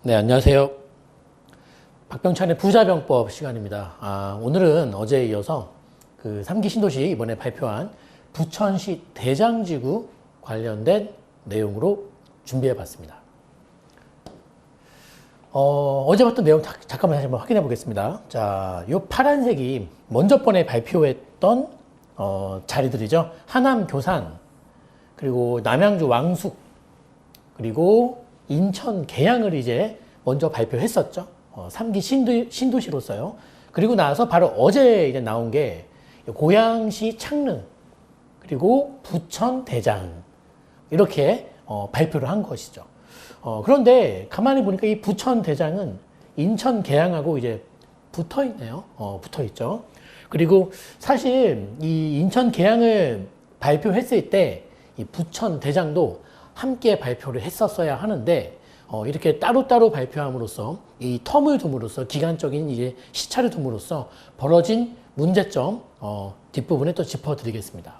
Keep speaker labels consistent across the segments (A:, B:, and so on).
A: 네, 안녕하세요. 박병찬의 부자병법 시간입니다. 오늘은 어제에 이어서 그 3기 신도시 이번에 발표한 부천시 대장지구 관련된 내용으로 준비해 봤습니다. 어제 봤던 내용 잠깐만 다시 한번 확인해 보겠습니다. 자, 요 파란색이 먼저 번에 발표했던 자리들이죠. 하남 교산, 그리고 남양주 왕숙, 그리고 인천 계양을 이제 먼저 발표했었죠. 3기 신도시로서요. 그리고 나서 바로 어제 이제 나온 게 고양시 창릉, 그리고 부천 대장, 이렇게 발표를 한 것이죠. 그런데 가만히 보니까 이 부천 대장은 인천 계양하고 이제 붙어 있네요. 붙어 있죠. 그리고 사실 이 인천 계양을 발표했을 때 이 부천 대장도 함께 발표를 했었어야 하는데 이렇게 따로따로 발표함으로써 이 텀을 둠으로써 기간적인 이제 시차를 둠으로써 벌어진 문제점 뒷부분에 또 짚어드리겠습니다.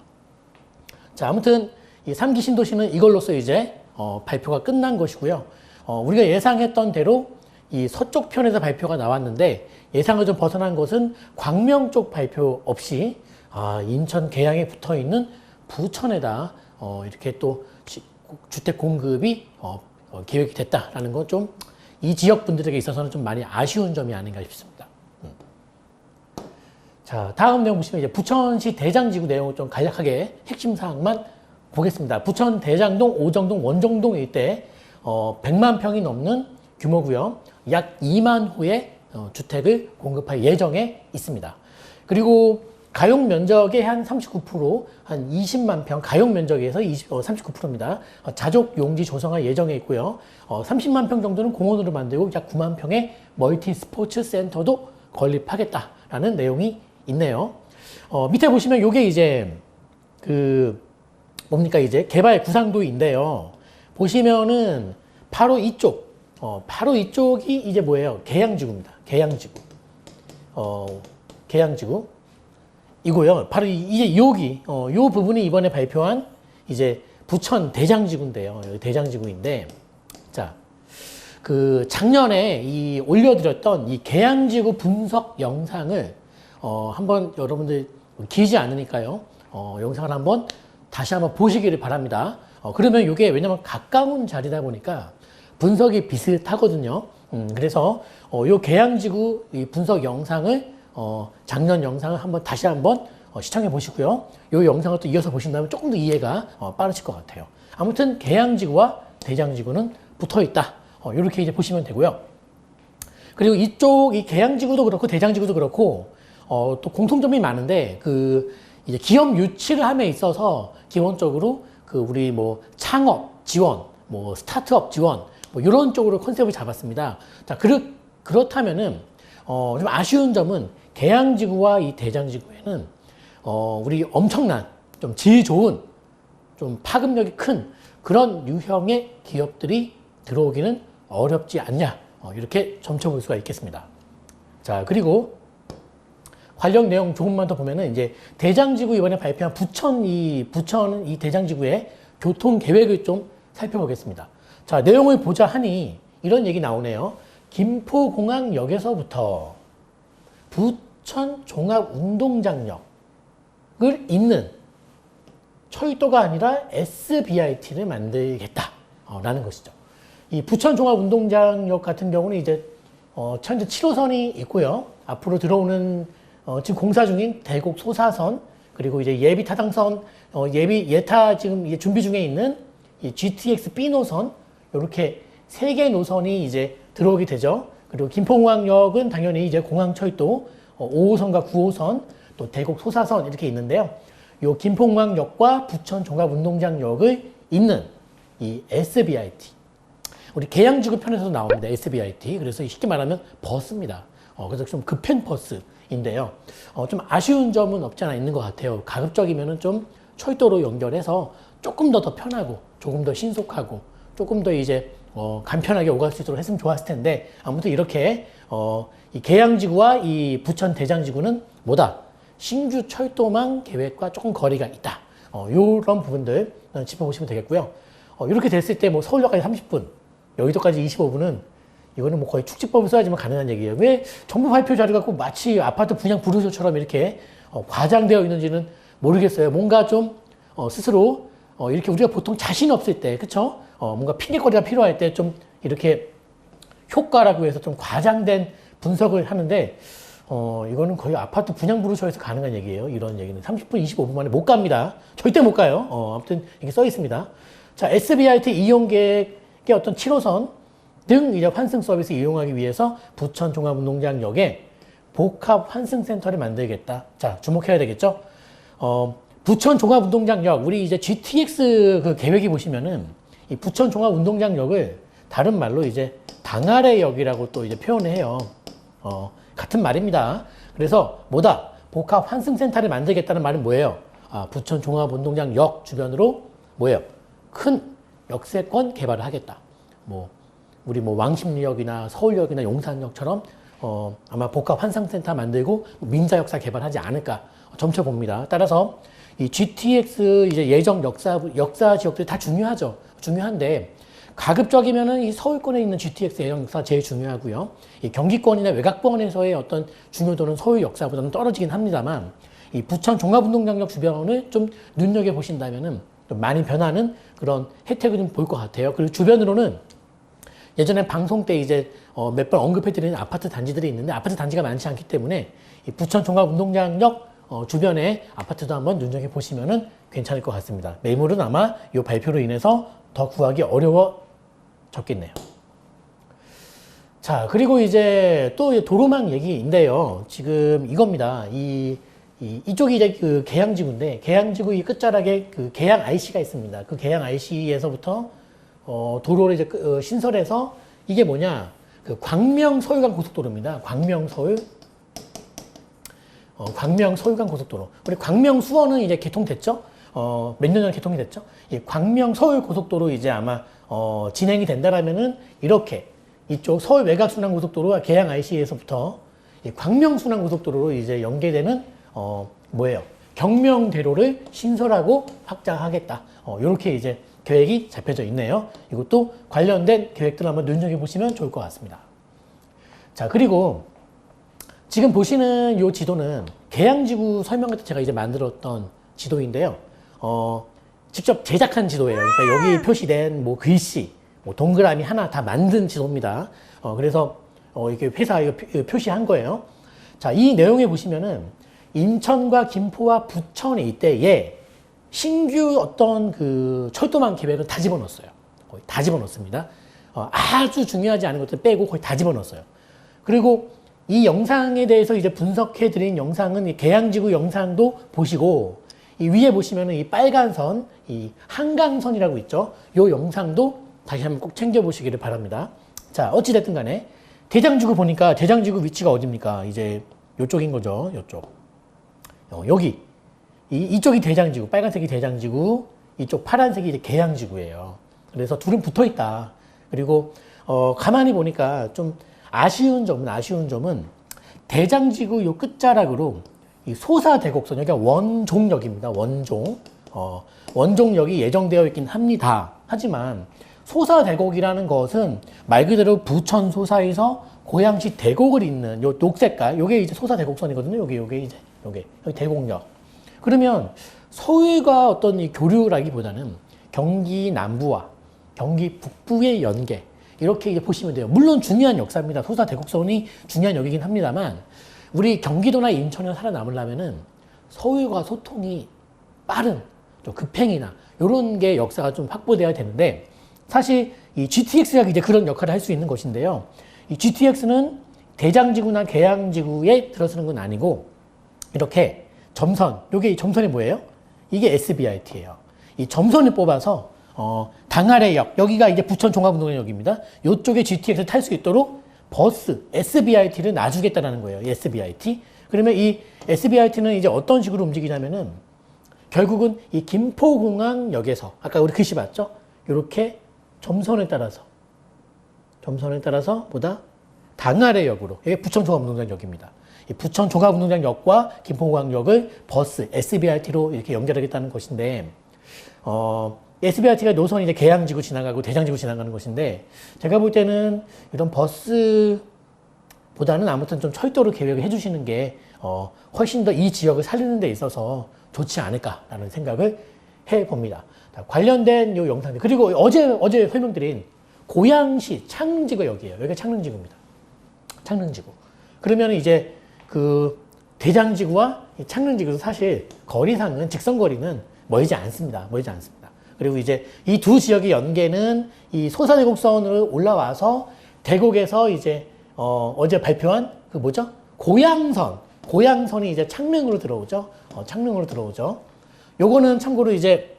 A: 자, 아무튼 이 3기 신도시는 이걸로써 이제 발표가 끝난 것이고요. 우리가 예상했던 대로 이 서쪽 편에서 발표가 나왔는데 예상을 좀 벗어난 것은 광명 쪽 발표 없이 인천 계양에 붙어 있는 부천에다 이렇게 또 주택 공급이 계획이 됐다라는 건 좀 이 지역 분들에게 있어서는 좀 많이 아쉬운 점이 아닌가 싶습니다. 자, 다음 내용 보시면 이제 부천시 대장지구 내용을 좀 간략하게 핵심 사항만 보겠습니다. 부천 대장동, 오정동, 원정동 일대 100만 평이 넘는 규모고요. 약 2만 호의 주택을 공급할 예정에 있습니다. 그리고 가용 면적의 한 39%, 한 20만 평, 가용 면적에서 39%입니다. 자족 용지 조성할 예정에 있고요. 30만 평 정도는 공원으로 만들고 약 9만 평의 멀티 스포츠 센터도 건립하겠다라는 내용이 있네요. 밑에 보시면 요게 이제 뭡니까 이제 개발 구상도인데요. 보시면은 바로 이쪽, 바로 이쪽이 이제 뭐예요? 계양지구입니다. 계양지구. 계양지구. 이고요. 바로 이제 여기, 요 부분이 이번에 발표한 이제 부천 대장지구인데요. 대장지구인데, 자, 작년에 올려드렸던 이 계양지구 분석 영상을, 한번 여러분들 길지 않으니까요. 영상을 다시 한번 보시기를 바랍니다. 그러면 이게 왜냐면 가까운 자리다 보니까 분석이 비슷하거든요. 그래서, 요 계양지구 이 분석 영상을 작년 영상을 다시 한번 시청해 보시고요. 이 영상을 또 이어서 보신다면 조금 더 이해가 빠르실 것 같아요. 아무튼 계양지구와 대장지구는 붙어 있다. 이렇게 이제 보시면 되고요. 그리고 이쪽 이 계양지구도 그렇고 대장지구도 그렇고 또 공통점이 많은데 이제 기업 유치를 함에 있어서 기본적으로 우리 뭐 창업 지원, 뭐 스타트업 지원 뭐 이런 쪽으로 컨셉을 잡았습니다. 자, 그렇다면은 좀 아쉬운 점은 계양지구와 이 대장지구에는 우리 엄청난 좀 질 좋은 좀 파급력이 큰 그런 유형의 기업들이 들어오기는 어렵지 않냐 이렇게 점쳐볼 수가 있겠습니다. 자, 그리고 관련 내용 조금만 더 보면은 이제 대장지구 이번에 발표한 부천 이 대장지구의 교통 계획을 좀 살펴보겠습니다. 자, 내용을 보자 하니 이런 얘기 나오네요. 김포공항역에서부터 부천 종합운동장역을 잇는 철도가 아니라 SBIT를 만들겠다라는 것이죠. 이 부천 종합운동장역 같은 경우는 이제 현재 7호선이 있고요. 앞으로 들어오는 지금 공사 중인 대곡 소사선, 그리고 이제 예비 타당선, 예타 지금 이제 준비 중에 있는 이 GTX B 노선, 이렇게 3개 노선이 이제 들어오게 되죠. 그리고 김포공항역은 당연히 이제 공항철도 5호선과 9호선, 또 대곡 소사선 이렇게 있는데요. 요 김포공항역과 부천 종합운동장역을 잇는 이 SBIT. 우리 계양지구 편에서도 나옵니다. SBIT. 그래서 쉽게 말하면 버스입니다. 그래서 좀 급행 버스인데요. 좀 아쉬운 점은 없지 않아 있는 것 같아요. 가급적이면은 좀 철도로 연결해서 조금 더 편하고, 조금 더 신속하고, 조금 더 이제 간편하게 오갈 수 있도록 했으면 좋았을 텐데, 아무튼 이렇게 이 계양지구와 이 부천 대장지구는 뭐다? 신규 철도망 계획과 조금 거리가 있다. 이런 부분들 짚어보시면 되겠고요. 이렇게 됐을 때 뭐 서울역까지 30분, 여의도까지 25분은 이거는 뭐 거의 축지법을 써야지만 가능한 얘기예요. 왜 정부 발표 자료 갖고 마치 아파트 분양 불허처럼 이렇게 과장되어 있는지는 모르겠어요. 뭔가 좀 스스로 이렇게 우리가 보통 자신 없을 때, 그쵸? 뭔가 핑계거리가 필요할 때 좀 이렇게 효과라고 해서 좀 과장된 분석을 하는데 이거는 거의 아파트 분양 불허처에서 가능한 얘기예요. 이런 얘기는 30분, 25분 만에 못 갑니다. 절대 못 가요. 아무튼 이게 써 있습니다. 자, SBIT 이용객의 어떤 7호선 등 이제 환승 서비스 이용하기 위해서 부천 종합운동장역에 복합 환승센터를 만들겠다. 자, 주목해야 되겠죠? 부천 종합운동장역, 우리 이제 GTX 그 계획이 보시면은 이 부천 종합운동장역을 다른 말로 이제 당아래역이라고 또 이제 표현을 해요. 같은 말입니다. 그래서 뭐다? 복합 환승센터를 만들겠다는 말은 뭐예요? 부천 종합운동장역 주변으로 뭐예요? 큰 역세권 개발을 하겠다. 우리 왕십리역이나 서울역이나 용산역처럼 아마 복합 환승센터 만들고 민자역사 개발하지 않을까 점쳐 봅니다. 따라서 이 GTX 이제 예정 역사 지역들이 다 중요하죠. 중요한데 가급적이면은 이 서울권에 있는 GTX 예정 역사 제일 중요하고요. 이 경기권이나 외곽권에서의 어떤 중요도는 서울 역사보다는 떨어지긴 합니다만 이 부천 종합운동장역 주변을 좀 눈여겨 보신다면은 좀 많이 변하는 그런 혜택을 좀 볼 것 같아요. 그리고 주변으로는 예전에 방송 때 이제 몇 번 언급해드리는 아파트 단지들이 있는데 아파트 단지가 많지 않기 때문에 이 부천 종합운동장역 주변에 아파트도 한번 눈여겨보시면 괜찮을 것 같습니다. 매물은 아마 이 발표로 인해서 더 구하기 어려워졌겠네요. 자, 그리고 이제 또 도로망 얘기인데요. 지금 이겁니다. 이쪽이 이제 그 계양지구인데, 계양지구 이 끝자락에 그 계양 IC가 있습니다. 그 계양 IC에서부터 도로를 이제 신설해서 이게 뭐냐? 그 광명 서울간 고속도로입니다. 광명 서울간 고속도로. 우리 광명 수원은 이제 개통됐죠? 몇 년 전에 개통이 됐죠? 이 광명 서울 고속도로 이제 아마 진행이 된다라면은 이렇게 이쪽 서울 외곽 순환 고속도로와 계양 IC에서부터 이 광명 순환 고속도로로 이제 연계되는 뭐예요? 경명대로를 신설하고 확장하겠다. 이렇게 이제 계획이 잡혀져 있네요. 이것도 관련된 계획들 한번 눈여겨보시면 좋을 것 같습니다. 자, 그리고 지금 보시는 이 지도는 계양지구 설명할 때 제가 이제 만들었던 지도인데요. 직접 제작한 지도예요. 그러니까 여기 표시된 뭐 글씨, 뭐 동그라미 하나 다 만든 지도입니다. 그래서 이렇게 회사 표시한 거예요. 자, 이 내용에 보시면은 인천과 김포와 부천에 이때에 신규 어떤 그 철도망 계획을 다 집어넣었어요. 거의 다 집어넣습니다. 아주 중요하지 않은 것들 빼고 거의 다 집어넣었어요. 그리고 이 영상에 대해서 이제 분석해 드린 영상은 이 계양지구 영상도 보시고 이 위에 보시면은 이 빨간 선, 이 한강선이라고 있죠. 이 영상도 다시 한번 꼭 챙겨 보시기를 바랍니다. 자, 어찌됐든 간에 대장지구 보니까 대장지구 위치가 어딥니까? 이제 요쪽인 거죠. 요쪽. 여기. 이쪽이 대장지구, 빨간색이 대장지구, 이쪽 파란색이 이제 계양지구예요. 그래서 둘은 붙어 있다. 그리고, 가만히 보니까 좀 아쉬운 점은 대장지구 요 끝자락으로 이 소사대곡선, 여기가 원종역입니다. 원종역이 예정되어 있긴 합니다. 하지만 소사대곡이라는 것은 말 그대로 부천 소사에서 고양시 대곡을 잇는 요 녹색깔, 요게 이제 소사대곡선이거든요. 요게 여기 대곡역. 그러면 서울과 어떤 이 교류라기보다는 경기 남부와 경기 북부의 연계, 이렇게 이제 보시면 돼요. 물론 중요한 역사입니다. 소사대곡선이 중요한 역이긴 합니다만, 우리 경기도나 인천에 살아남으려면은 서울과 소통이 빠른, 좀 급행이나, 요런 게 역사가 좀 확보돼야 되는데, 사실 이 GTX가 이제 그런 역할을 할 수 있는 것인데요. 이 GTX는 대장지구나 계양지구에 들어서는 건 아니고, 이렇게 점선, 요게 점선이 뭐예요? 이게 SBIT예요. 이 점선을 뽑아서 당아래역, 여기가 이제 부천 종합운동장역입니다. 요쪽에 GTX를 탈 수 있도록 버스, SBIT를 놔주겠다는 거예요. SBIT. 그러면 이 SBIT는 이제 어떤 식으로 움직이냐면은 결국은 이 김포공항역에서 아까 우리 글씨 봤죠? 이렇게 점선을 따라서 뭐다? 당아래역으로, 이게 부천 종합운동장역입니다. 이 부천 종합운동장역과 김포공항역을 버스, SBIT로 이렇게 연결하겠다는 것인데, SBRT가 노선이 이제 계양지구 지나가고 대장지구 지나가는 곳인데, 제가 볼 때는 이런 버스보다는 아무튼 좀 철도로 계획을 해주시는 게 훨씬 더 이 지역을 살리는 데 있어서 좋지 않을까라는 생각을 해봅니다. 관련된 요 영상들, 그리고 어제 설명드린 고양시 창릉지구 여기에요. 여기가 창릉지구입니다. 창릉지구. 그러면 이제 그 대장지구와 창릉지구도 사실 거리상은 직선거리는 멀지 않습니다. 멀지 않습니다. 그리고 이제 이 두 지역의 연계는 이 소사대곡선으로 올라와서 대곡에서 이제 어제 발표한 그 뭐죠? 고양선이 이제 창릉으로 들어오죠. 창릉으로 들어오죠. 요거는 참고로 이제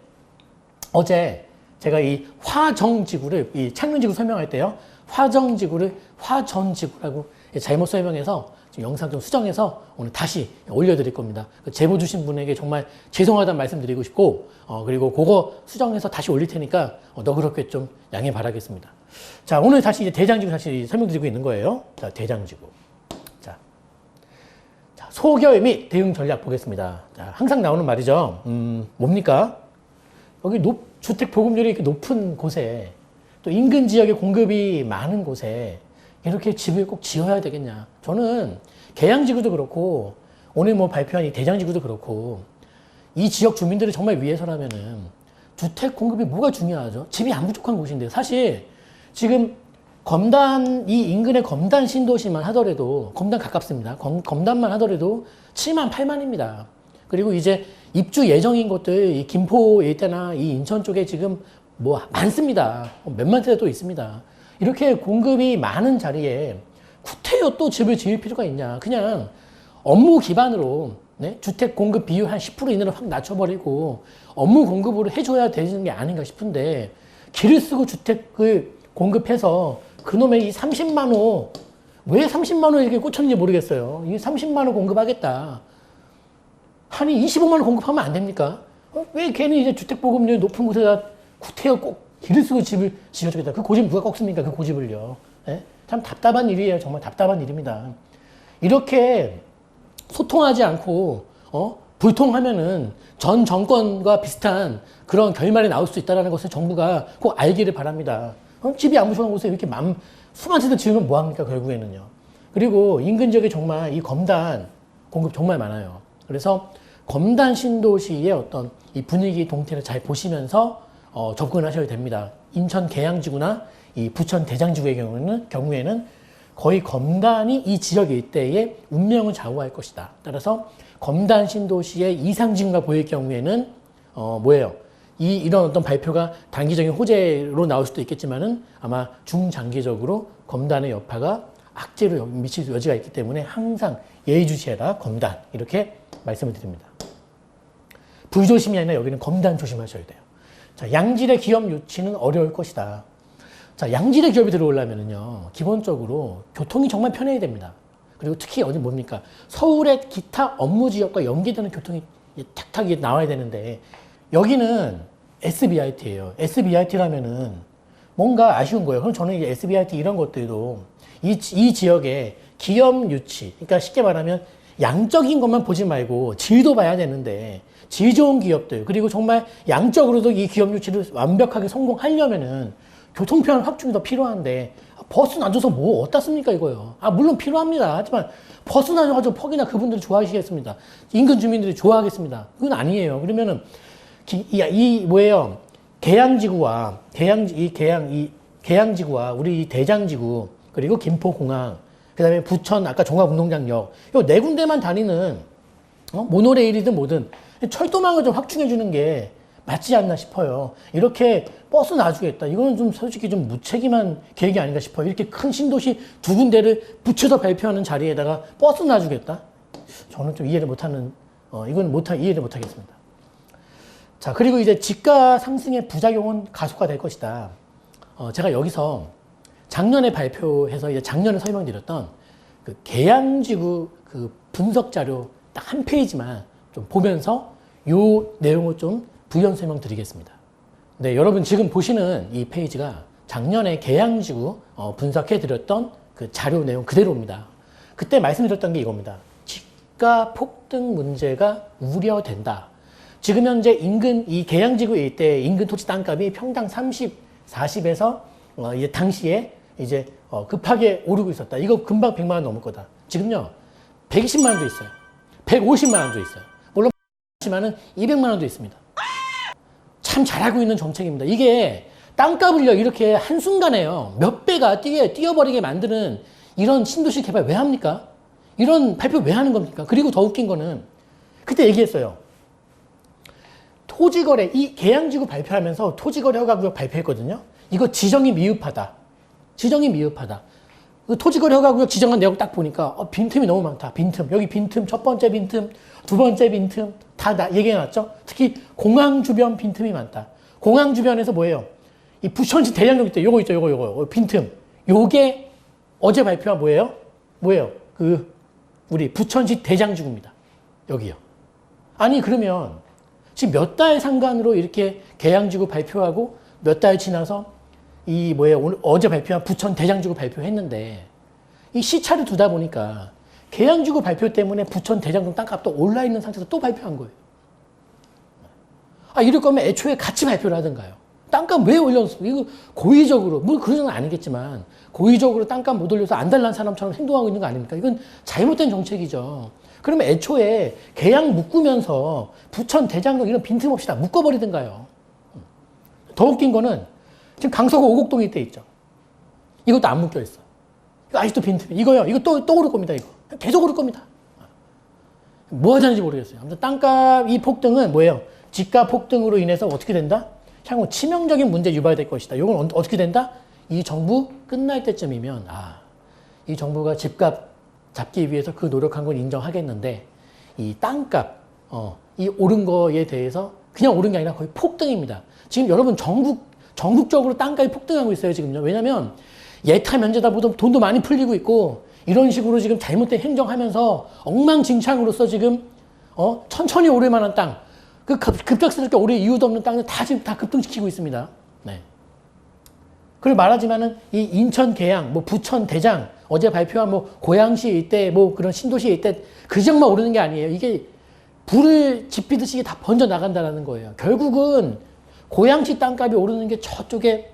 A: 어제 제가 이 화정지구를, 이 창릉지구 설명할 때요, 화정지구를 화전지구라고 잘못 설명해서 지금 영상 좀 수정해서 오늘 다시 올려드릴 겁니다. 제보 주신 분에게 정말 죄송하다는 말씀 드리고 싶고, 그리고 그거 수정해서 다시 올릴 테니까 너그럽게 좀 양해 바라겠습니다. 자, 오늘 다시 이제 대장지구 다시 설명드리고 있는 거예요. 자, 대장지구. 자, 소결 및 대응 전략 보겠습니다. 자, 항상 나오는 말이죠. 뭡니까? 여기 주택 보급률이 이렇게 높은 곳에, 또 인근 지역에 공급이 많은 곳에 이렇게 집을 꼭 지어야 되겠냐. 저는 계양지구도 그렇고 오늘 뭐 발표한 이 대장지구도 그렇고 이 지역 주민들을 정말 위해서라면은 주택 공급이 뭐가 중요하죠? 집이 안 부족한 곳인데, 사실 지금 이 인근의 검단 신도시만 하더라도, 검단 가깝습니다. 검단만 하더라도 7만, 8만입니다. 그리고 이제 입주 예정인 곳들, 이 김포 일대나 이 인천 쪽에 지금 뭐 많습니다. 몇만 세대도 있습니다. 이렇게 공급이 많은 자리에 구태여 또 집을 지을 필요가 있냐. 그냥 업무 기반으로, 네? 주택 공급 비율 한 10% 이내로 확 낮춰버리고 업무 공급으로 해줘야 되는 게 아닌가 싶은데, 길을 쓰고 주택을 공급해서 그놈의 이 30만 호, 왜 30만 호에 이렇게 꽂혔는지 모르겠어요. 이 30만 호 공급하겠다. 아니 25만 원 공급하면 안 됩니까? 왜 괜히 이제 주택 보급률 높은 곳에다 구태여 꼭 길을 쓰고 집을 지어주겠다. 그 고집 누가 꺾습니까? 그 고집을요. 네? 참 답답한 일이에요. 정말 답답한 일입니다. 이렇게 소통하지 않고 불통하면은 전 정권과 비슷한 그런 결말이 나올 수 있다는 것을 정부가 꼭 알기를 바랍니다. 집이 안 부족한 곳에 이렇게 수만 세대 지으면 뭐합니까? 결국에는요. 그리고 인근 지역에 정말 이 검단 공급 정말 많아요. 그래서 검단 신도시의 어떤 이 분위기 동태를 잘 보시면서 접근하셔야 됩니다. 인천 계양지구나 이 부천 대장지구의 경우에는 거의 검단이 이 지역 일대의 운명을 좌우할 것이다. 따라서 검단 신도시의 이상 징후가 보일 경우에는 뭐예요? 이런 어떤 발표가 단기적인 호재로 나올 수도 있겠지만은 아마 중장기적으로 검단의 여파가 악재로 미칠 여지가 있기 때문에 항상 예의주시해라 검단, 이렇게 말씀을 드립니다. 불조심이 아니라 여기는 검단 조심하셔야 돼요. 자, 양질의 기업 유치는 어려울 것이다. 자, 양질의 기업이 들어오려면은요, 기본적으로 교통이 정말 편해야 됩니다. 그리고 특히 어디 뭡니까? 서울의 기타 업무 지역과 연계되는 교통이 탁탁 나와야 되는데, 여기는 SBRT예요. SBRT라면은 뭔가 아쉬운 거예요. 그럼 저는 이제 SBRT 이런 것들도 이 지역에 기업 유치, 그러니까 쉽게 말하면 양적인 것만 보지 말고 질도 봐야 되는데, 질 좋은 기업들, 그리고 정말 양적으로도 이 기업 유치를 완벽하게 성공하려면은 교통편 확충이 더 필요한데, 버스 놔줘서 뭐 어디다 씁니까 이거요. 물론 필요합니다. 하지만 버스 놔줘가지고 퍽이나 그분들이 좋아하시겠습니다. 인근 주민들이 좋아하겠습니다. 그건 아니에요. 그러면은 뭐예요? 계양지구와 계양지구와 우리 대장지구, 그리고 김포공항, 그 다음에 부천 아까 종합운동장역, 요 네 군데만 다니는 모노레일이든 뭐든 철도망을 좀 확충해 주는 게 맞지 않나 싶어요. 이렇게 버스 놔주겠다, 이거는 좀 솔직히 좀 무책임한 계획이 아닌가 싶어요. 이렇게 큰 신도시 두 군데를 붙여서 발표하는 자리에다가 버스 놔주겠다? 저는 좀 이해를 못하는, 이해를 못하겠습니다. 자, 그리고 이제 집가 상승의 부작용은 가속화 될 것이다. 제가 여기서 작년에 발표해서 이제 작년에 설명드렸던 그 계양지구 그 분석 자료 딱 한 페이지만 좀 보면서 요 내용을 좀 부연 설명 드리겠습니다. 네, 여러분 지금 보시는 이 페이지가 작년에 계양지구 분석해 드렸던 그 자료 내용 그대로입니다. 그때 말씀드렸던 게 이겁니다. 집가 폭등 문제가 우려된다. 지금 현재 인근 이 계양지구 일대 인근 토지 땅값이 평당 30, 40에서 이제 당시에 이제 급하게 오르고 있었다. 이거 금방 100만 원 넘을 거다. 지금요 120만 원도 있어요. 150만 원도 있어요. 물론 하지만은 200만 원도 있습니다. 참 잘하고 있는 정책입니다. 이게 땅값을요 이렇게 한순간에요 몇 배가 뛰어버리게 만드는 이런 신도시 개발 왜 합니까? 이런 발표 왜 하는 겁니까? 그리고 더 웃긴 거는 그때 얘기했어요. 토지거래, 이 계양지구 발표하면서 토지거래 허가구역 발표했거든요. 이거 지정이 미흡하다. 지정이 미흡하다. 그 토지거래 허가구역 지정한 내용 딱 보니까 빈틈이 너무 많다. 빈틈. 여기 빈틈, 첫 번째 빈틈, 두 번째 빈틈 다 얘기해놨죠. 특히 공항 주변 빈틈이 많다. 공항 주변에서 뭐예요? 이 부천시 대장역 때 요거 있죠. 요거 빈틈. 요게 어제 발표한 뭐예요? 우리 부천시 대장지구입니다. 여기요. 아니 그러면 지금 몇 달 상간으로 이렇게 계양지구 발표하고 몇 달 지나서 오늘 어제 발표한 부천 대장지구 발표했는데 이 시차를 두다 보니까 계양지구 발표 때문에 부천 대장동 땅값도 올라 있는 상태에서 또 발표한 거예요. 이럴 거면 애초에 같이 발표를 하든가요. 땅값 왜 올렸어? 이거 고의적으로, 뭐 그런 건 아니겠지만 고의적으로 땅값 못 올려서 안달난 사람처럼 행동하고 있는 거 아닙니까? 이건 잘못된 정책이죠. 그러면 애초에 계양 묶으면서 부천 대장동 이런 빈틈없이 다 묶어버리든가요. 더 웃긴 거는 지금 강서구 오곡동에 있대 있죠. 이것도 안 묶여 있어. 이거 아직도 빈틈. 이거요. 이거 또 오를 겁니다. 이거 계속 오를 겁니다. 뭐 하자는지 모르겠어요. 아무튼 땅값 이 폭등은 뭐예요? 집값 폭등으로 인해서 어떻게 된다? 향후 치명적인 문제 유발될 것이다. 이건 어떻게 된다? 이 정부 끝날 때쯤이면 이 정부가 집값 잡기 위해서 그 노력한 건 인정하겠는데 이 땅값 이 오른 거에 대해서 그냥 오른 게 아니라 거의 폭등입니다. 지금 여러분 전국적으로 땅값이 폭등하고 있어요. 지금요. 왜냐하면 예타 면제다 보다 돈도 많이 풀리고 있고 이런 식으로 지금 잘못된 행정하면서 엉망진창으로서 지금 천천히 오를 만한 땅 그 급작스럽게 오를 이유도 없는 땅을 지금 다 급등시키고 있습니다. 네. 그리고 말하지만은 이 인천 계양, 부천 대장, 어제 발표한 고양시 일대, 그런 신도시 일대 그 지역만 오르는 게 아니에요. 이게 불을 지피듯이 다 번져 나간다는 거예요. 결국은 고양시 땅값이 오르는 게 저쪽에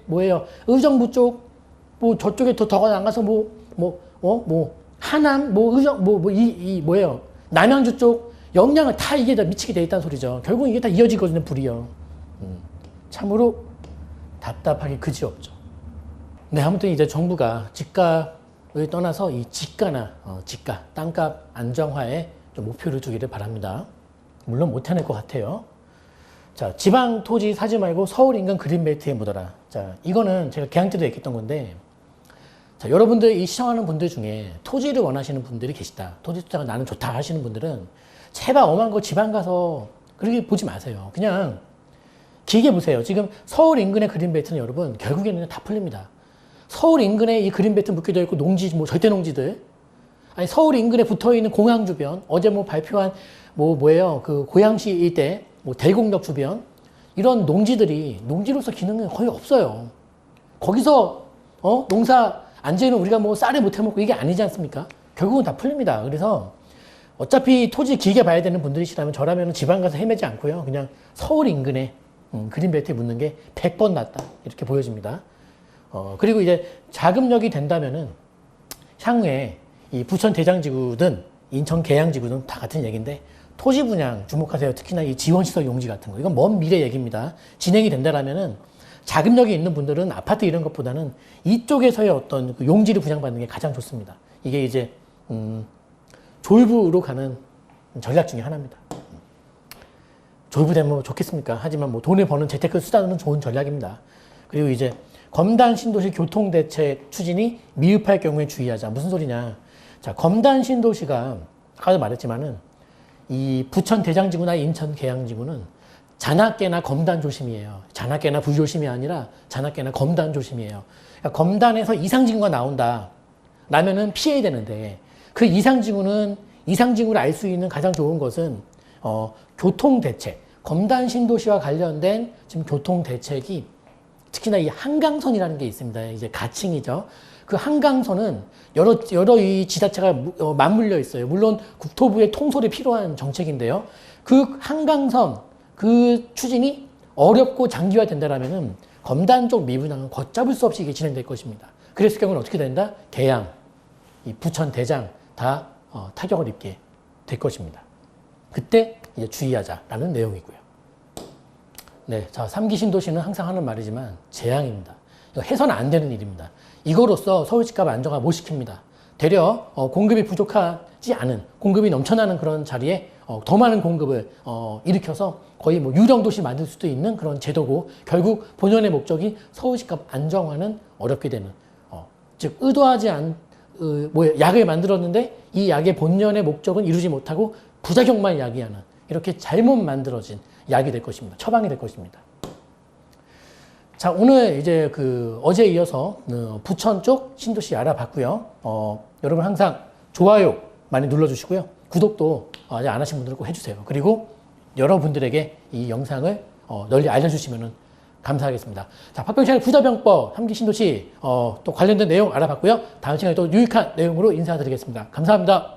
A: 의정부 쪽, 저쪽에 더 나가서 하남, 남양주 쪽 영향을 다 이게 다 미치게 돼 있다는 소리죠. 결국 이게 다 이어지거든요, 불이요. 참으로 답답하게 그지없죠. 네, 아무튼 이제 정부가 집값을 떠나서 이 지가나 땅값 안정화에 좀 목표를 두기를 바랍니다. 물론 못 해낼 것 같아요. 자, 지방 토지 사지 말고 서울 인근 그린벨트에 묻어라. 자, 이거는 제가 개항 때도 얘기했던 건데, 자, 여러분들 이 시청하는 분들 중에 토지를 원하시는 분들이 계시다. 토지 투자가 나는 좋다 하시는 분들은 제발 엄한 거 지방 가서 그렇게 보지 마세요. 그냥 길게 보세요. 지금 서울 인근의 그린벨트는 여러분 결국에는 다 풀립니다. 서울 인근에 이 그린벨트 묶여져 있고 농지, 절대 농지들. 아니, 서울 인근에 붙어 있는 공항 주변, 어제 발표한, 그 고양시 일대, 대곡역 주변, 이런 농지로서 기능은 거의 없어요. 거기서, 농사 안 지으면 우리가 쌀을 못 해먹고 이게 아니지 않습니까? 결국은 다 풀립니다. 그래서 어차피 토지 길게 봐야 되는 분들이시라면 저라면 지방 가서 헤매지 않고요. 그냥 서울 인근에 그린벨트에 묻는 게 100번 낫다. 이렇게 보여집니다. 그리고 이제 자금력이 된다면은 향후에 이 부천 대장지구든 인천 계양지구든 다 같은 얘기인데 토지 분양 주목하세요. 특히나 이 지원시설 용지 같은 거. 이건 먼 미래 얘기입니다. 진행이 된다라면은 자금력이 있는 분들은 아파트 이런 것보다는 이쪽에서의 어떤 그 용지를 분양받는 게 가장 좋습니다. 이게 이제 졸부로 가는 전략 중에 하나입니다. 졸부되면 좋겠습니까? 하지만 돈을 버는 재테크 수단으로는 좋은 전략입니다. 그리고 이제 검단 신도시 교통대책 추진이 미흡할 경우에 주의하자. 무슨 소리냐? 자, 검단 신도시가 아까도 말했지만은 이 부천 대장지구나 인천 계양지구는 잔악계나 검단 조심이에요. 잔악계나 부조심이 아니라 잔악계나 검단 조심이에요. 그러니까 검단에서 이상징후가 나온다. 라면은 피해야 되는데 그 이상징후를 알 수 있는 가장 좋은 것은 교통대책. 검단 신도시와 관련된 지금 교통대책이 특히나 이 한강선이라는 게 있습니다. 이제 가칭이죠. 그 한강선은 여러 이 지자체가 맞물려 있어요. 물론 국토부의 통솔이 필요한 정책인데요. 그 한강선, 그 추진이 어렵고 장기화된다라면은 검단 쪽 미분양은 걷잡을 수 없이 이게 진행될 것입니다. 그랬을 경우는 어떻게 된다? 계양, 이 부천, 대장 다 타격을 입게 될 것입니다. 그때 이제 주의하자라는 내용이고요. 네, 자, 3기 신도시는 항상 하는 말이지만 재앙입니다. 이거 해서는 안 되는 일입니다. 이거로써 서울 집값 안정화 못 시킵니다. 되려 공급이 부족하지 않은, 공급이 넘쳐나는 그런 자리에 더 많은 공급을 일으켜서 거의 뭐 유령도시 만들 수도 있는 그런 제도고, 결국 본연의 목적이 서울 집값 안정화는 어렵게 되는, 즉 의도하지 약을 만들었는데 이 약의 본연의 목적은 이루지 못하고 부작용만 야기하는, 이렇게 잘못 만들어진 약이 될 것입니다. 처방이 될 것입니다. 자, 오늘 이제 어제에 이어서 부천 쪽 신도시 알아봤고요. 여러분 항상 좋아요 많이 눌러주시고요. 구독도 아직 안 하신 분들은 꼭 해주세요. 그리고 여러분들에게 이 영상을 널리 알려주시면 감사하겠습니다. 자, 박병찬의 부자병법 3기 신도시 또 관련된 내용 알아봤고요. 다음 시간에 또 유익한 내용으로 인사드리겠습니다. 감사합니다.